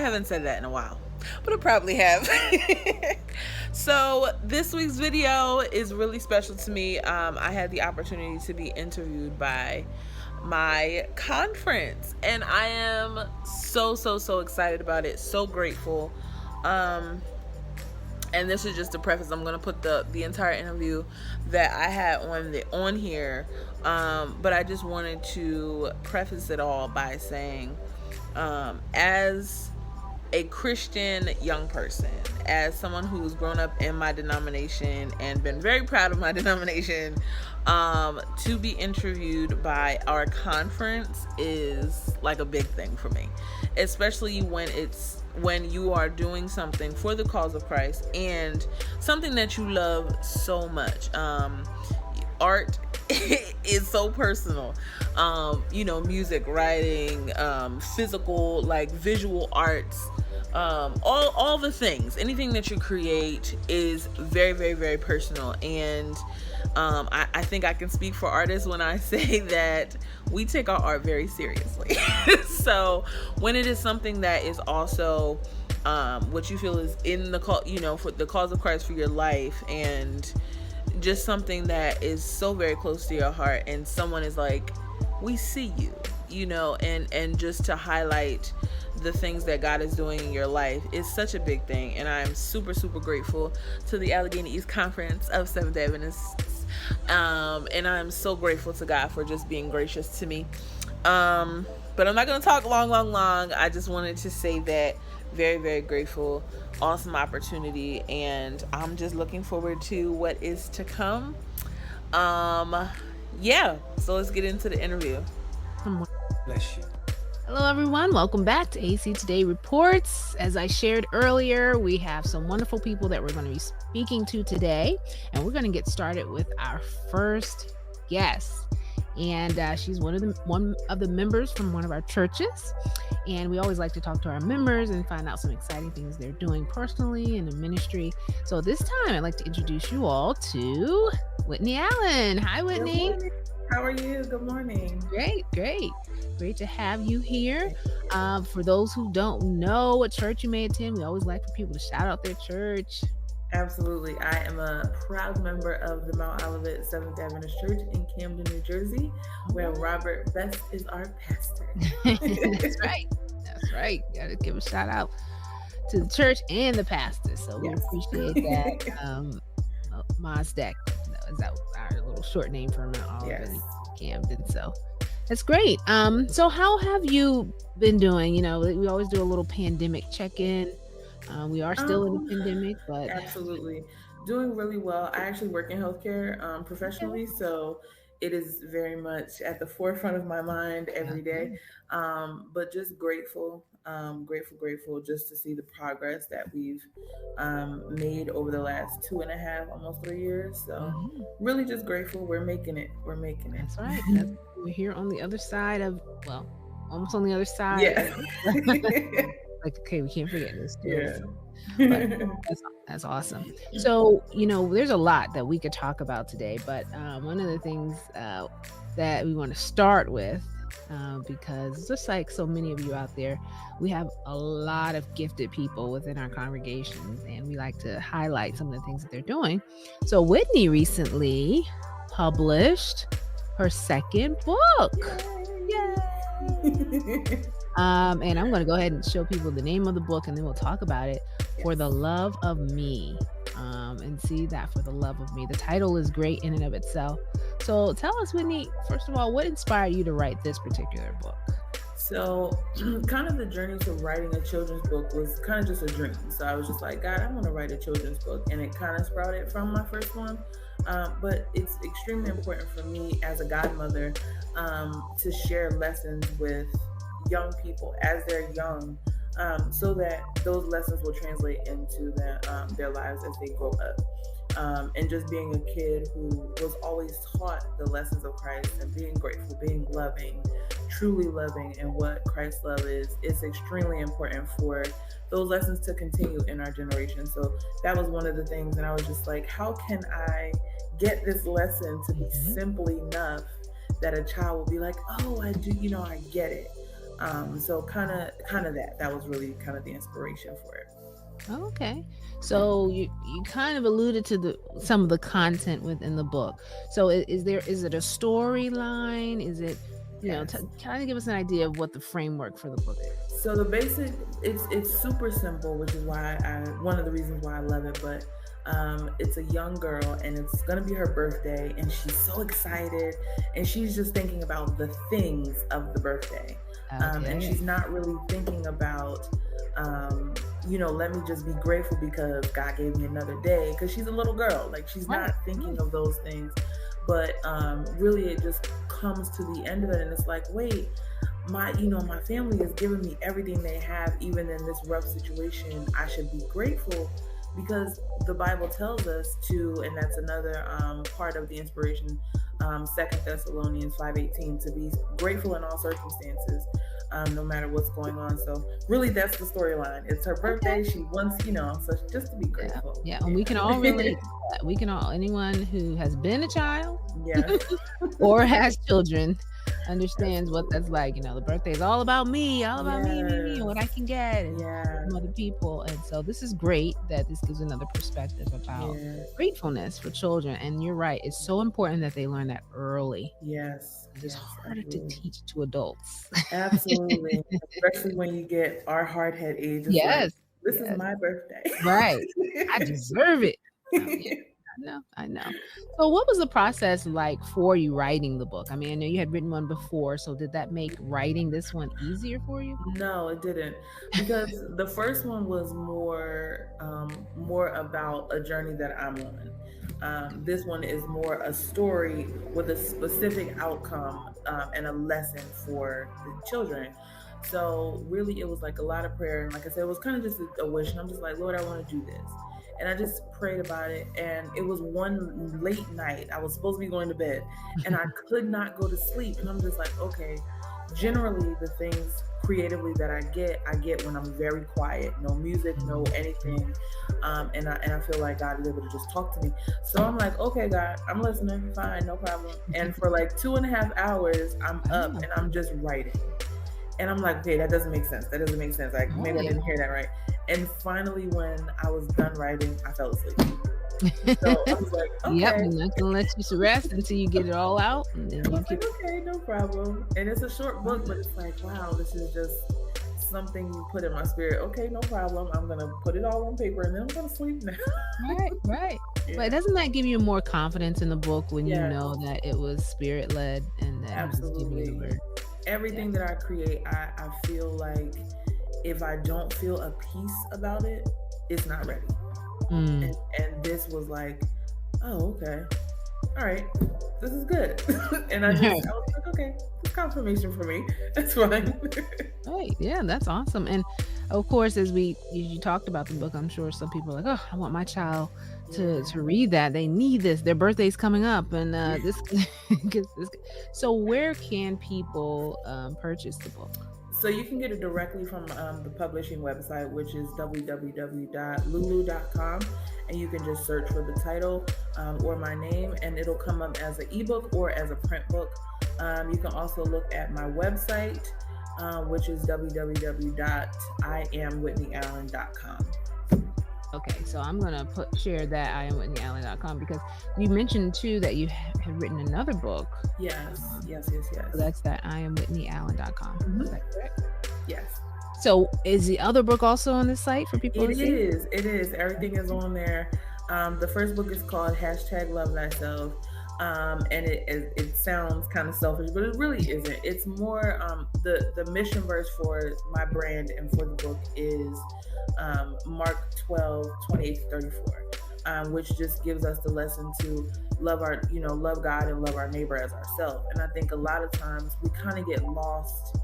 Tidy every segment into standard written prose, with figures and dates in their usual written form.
haven't said that in a while, but I probably have. So this week's video is really special to me. I had the opportunity to be interviewed by my conference, and I am so excited about it. So grateful. And this is just a preface. I'm gonna put the entire interview that I had on here, but I just wanted to preface it all by saying, as a Christian young person, as someone who's grown up in my denomination and been very proud of my denomination, to be interviewed by our conference is like a big thing for me, especially when you are doing something for the cause of Christ and something that you love so much. Art is so personal. Music, writing, physical, like visual arts, all the things, anything that you create is very personal. And I think I can speak for artists when I say that we take our art very seriously. So when it is something that is also what you feel is in the call, for the cause of Christ for your life, and just something that is so very close to your heart, and someone is like, we see you, and just to highlight the things that God is doing in your life is such a big thing. And I'm super grateful to the Allegheny East Conference of Seventh-day Adventists, and I'm so grateful to God for just being gracious to me. But I'm not going to talk long. I just wanted to say that very grateful, awesome opportunity, and I'm just looking forward to what is to come. So let's get into the interview. Bless you. Hello everyone, welcome back to AC Today Reports. As I shared earlier, we have some wonderful people that we're going to be speaking to today, and we're going to get started with our first guest. And she's one of the members from one of our churches, and we always like to talk to our members and find out some exciting things they're doing personally in the ministry. So this time I'd like to introduce you all to Whitney Allen. Hi, Whitney. How are you? Good morning. Great to have you here. For those who don't know what church you may attend, we always like for people to shout out their church. Absolutely. I am a proud member of the Mount Olivet Seventh-day Adventist Church in Camden, New Jersey, where Robert Best is our pastor. That's right. Got to give a shout out to the church and the pastor. So we appreciate that. Mazdak, is that our little short name for Mount Olivet in Camden? So that's great. So how have you been doing? We always do a little pandemic check-in. We are still in the pandemic, but absolutely doing really well. I actually work in healthcare professionally, so it is very much at the forefront of my mind every day. But just grateful just to see the progress that we've made over the last 2.5, almost 3 years. So really just grateful. We're making it. That's right. We're here on the other side of, almost on the other side. Yeah. Like, okay, we can't forget this. Yeah. But that's awesome. So, there's a lot that we could talk about today, but one of the things that we want to start with, because just like so many of you out there, we have a lot of gifted people within our congregations, and we like to highlight some of the things that they're doing. So Whitney recently published her second book. Yay! And I'm going to go ahead and show people the name of the book, and then we'll talk about it. For the Love of Me. And see that, For the Love of Me. The title is great in and of itself. So tell us, Whitney, first of all, what inspired you to write this particular book? So kind of the journey to writing a children's book was kind of just a dream. So I was just like, God, I want to write a children's book. And it kind of sprouted from my first one. But it's extremely important for me as a godmother to share lessons with young people as they're young, so that those lessons will translate into their lives as they grow up. And just being a kid who was always taught the lessons of Christ and being grateful, being loving, truly loving, and what Christ's love is extremely important for those lessons to continue in our generation. So that was one of the things, and I was just like, how can I get this lesson to be simple enough that a child will be like, oh, I do, I get it. So kind of that was really kind of the inspiration for it. Okay. So you kind of alluded to the some of the content within the book. So is it a storyline? Is it, Yes. kind of give us an idea of what the framework for the book is? So the basic, it's super simple, which is why I one of the reasons why I love it. But it's a young girl, and it's gonna be her birthday, and she's so excited, and she's just thinking about the things of the birthday, and Okay. she's not really thinking about, let me just be grateful because God gave me another day. Because she's a little girl, like she's Right. not thinking Right. of those things, but really it just comes to the end of it, and it's like, wait, my family is giving me everything they have, even in this rough situation. I should be grateful because the Bible tells us to, and that's another part of the inspiration. 2 Thessalonians 5:18, to be grateful in all circumstances, no matter what's going on. So really, that's the storyline. It's her Okay. birthday. She wants, so just to be Yeah. grateful. Yeah. And we can all Yeah. relate to that. We can all, anyone who has been a child Yeah. or has children understands what that's Absolutely. like. The birthday is all about me, and Yes. what I can get and Yeah. from other people. And so this is great that this gives another perspective about Yes. gratefulness for children. And you're right, it's so important that they learn that early. Yes. It is Yes. harder to Absolutely. teach to adults. Absolutely. Especially when you get our hard head age. It's like, Yes. this is Yes. my birthday. Right. I deserve it. Oh, yeah. I know. I know. So, what was the process like for you writing the book? I mean, I know you had written one before, so did that make writing this one easier for you? No, it didn't, because the first one was more about a journey that I'm on. This one is more a story with a specific outcome, and a lesson for the children. So really, it was like a lot of prayer, and like I said, it was kind of just a wish. And I'm just like, Lord, I want to do this, and I just prayed about it. And it was one late night. I was supposed to be going to bed, and I could not go to sleep. And I'm just like, okay, generally the things creatively that I get when I'm very quiet, no music, no anything, and I feel like God is able to just talk to me. So I'm like, okay, God, I'm listening, fine, no problem. And for like 2.5 hours, I'm up Wow. and I'm just writing, and I'm like, okay, that doesn't make sense. That doesn't make sense. Like maybe I Right. didn't hear that right. And finally, when I was done writing, I fell asleep. So I was like, Yep, okay. I'm not gonna let you rest until you get it all out, and then I you was can. like, okay, no problem. And it's a short book, but it's like, wow, this is just something you put in my spirit. Okay, no problem. I'm gonna put it all on paper and then I'm gonna sleep now. Right, right. But Yeah. doesn't that give you more confidence in the book when you Yes, know that it was spirit led and that he was giving you the absolutely. word? Yeah. Everything that I create, I feel like if I don't feel a peace about it, it's not ready. Mm. And this was like, oh, okay. All right, this is good. And I was like, okay, it's confirmation for me. That's fine. Right. Yeah, that's awesome. And of course, as you talked about the book, I'm sure some people are like, oh, I want my child to Yeah. read that. They need this. Their birthday's coming up, and Yeah. this, this. So, where can people purchase the book? So you can get it directly from the publishing website, which is www.lulu.com, and you can just search for the title, or my name, and it'll come up as an ebook or as a print book. You can also look at my website, which is www.iamwhitneyallen.com. Okay, so I'm gonna share that iamwhitneyallen.com because you mentioned too that you have written another book. Yes, yes, yes, So yes. that's that iamwhitneyallen.com. Mhm. Is that correct? Yes. So is the other book also on this site for people to It see? is. It is. Everything is on there. The first book is called #Love Thyself. And it sounds kind of selfish, but it really isn't. It's more, the mission verse for my brand and for the book is Mark 12:28-34, which just gives us the lesson to love God and love our neighbor as ourselves. And I think a lot of times we kind of get lost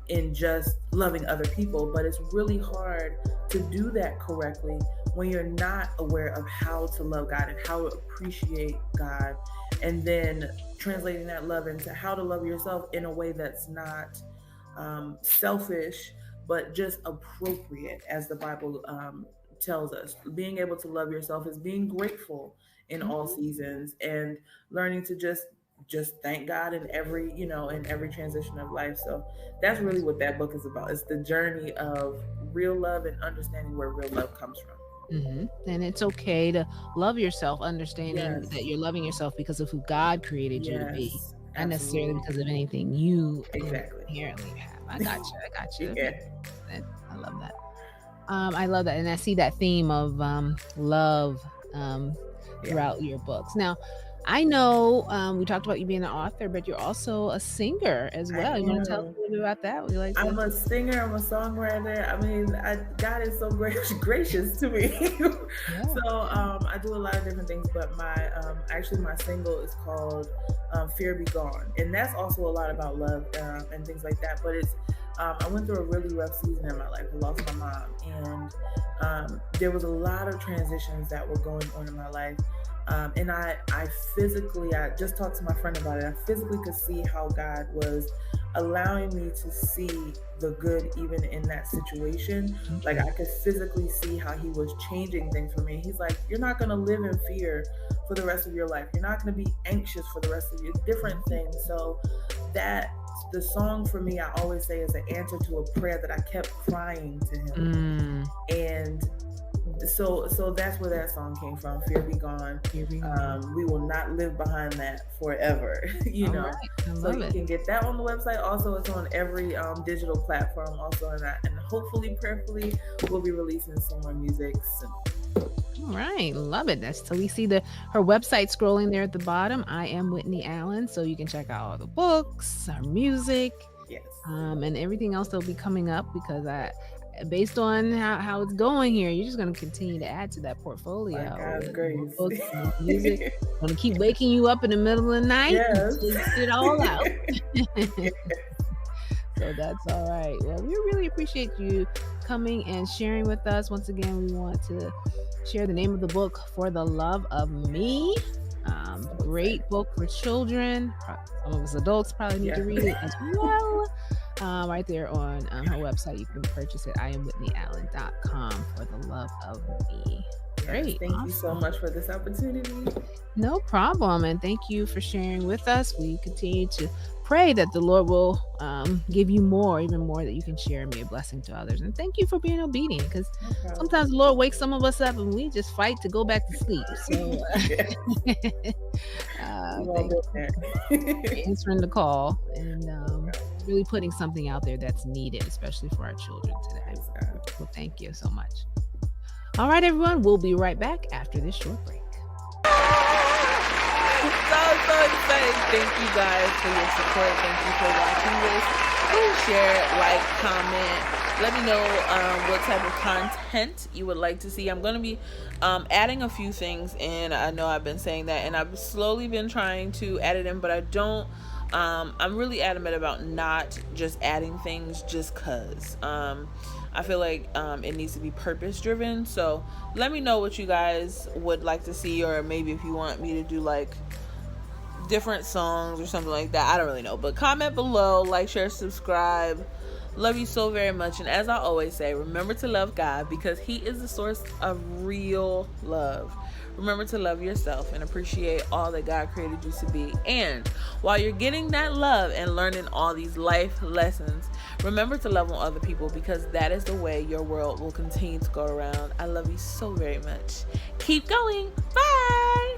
in just loving other people, but it's really hard to do that correctly when you're not aware of how to love God and how to appreciate God, and then translating that love into how to love yourself in a way that's not selfish, but just appropriate, as the Bible tells us. Being able to love yourself is being grateful in all Mhm. seasons, and learning to just just thank God in every, in every transition of life. So that's really what that book is about. It's the journey of real love and understanding where real love comes from. And it's okay to love yourself, understanding Yes. that you're loving yourself because of who God created you to be, Yes. not necessarily Absolutely. because of anything you Exactly. inherently have. I got you. I got you. Yeah. I love that. I love that, and I see that theme of love throughout your books. Now, I know we talked about you being an author, but you're also a singer as I well. You want to tell us am. a little bit about that? Would you like to? I'm a singer. I'm a songwriter. I mean, God is so gracious to me. Yeah. So I do a lot of different things, but actually my single is called "Fear Be Gone," and that's also a lot about love and things like that. But it's I went through a really rough season in my life. I lost my mom, and there was a lot of transitions that were going on in my life. And I physically, I just talked to my friend about it. I physically could see how God was allowing me to see the good even in that situation. Like I could physically see how he was changing things for me. He's like, you're not going to live in fear for the rest of your life. You're not going to be anxious for the rest of your different things. So that the song for me, I always say, is an answer to a prayer that I kept crying to him. And so that's where that song came from. Fear Be Gone. We will not live behind that forever. Right. So you can get that on the website. Also, it's on every digital platform. Also, and hopefully, prayerfully, we'll be releasing some more music soon. All right, love it. So we see her website scrolling there at the bottom. I am Whitney Allen, so you can check out all the books, her music, yes, and everything else that'll be coming up. Because based on how it's going here, you're just going to continue to add to that portfolio. By God's grace. Books and music. I'm going to keep waking you up in the middle of the night until you get it all out. So that's all right. Well, we really appreciate you coming and sharing with us. Once again, we want to share the name of the book, For the Love of Me. Great book for children. Some of us adults probably need to read it as well. Right there on her website. You can purchase it, iamwhitneyallen.com, For the Love of Me. Great. Thank you so much for this opportunity. No problem. And thank you for sharing with us. We continue to pray that the Lord will give you even more that you can share and be a blessing to others. And thank you for being obedient, because sometimes the Lord wakes some of us up and we just fight to go back to sleep. So thank you for answering the call and really putting something out there that's needed, especially for our children today. Well, thank you so much. All right, everyone, we'll be right back after this short break. So excited. Thank you guys for your support. Thank you for watching this. Please share, like, comment. Let me know what type of content you would like to see. I'm going to be adding a few things in. I know I've been saying that, and I've slowly been trying to add it in, but I don't. I'm really adamant about not just adding things just because. I feel like it needs to be purpose driven. So let me know what you guys would like to see, or maybe if you want me to do like different songs or something like that. I don't really know, but comment below, like, share, subscribe. Love you so very much. And as I always say, remember to love God, because he is the source of real love. Remember to love yourself and appreciate all that God created you to be. And while you're getting that love and learning all these life lessons, remember to love on other people, because that is the way your world will continue to go around. I love you so very much. Keep going. Bye.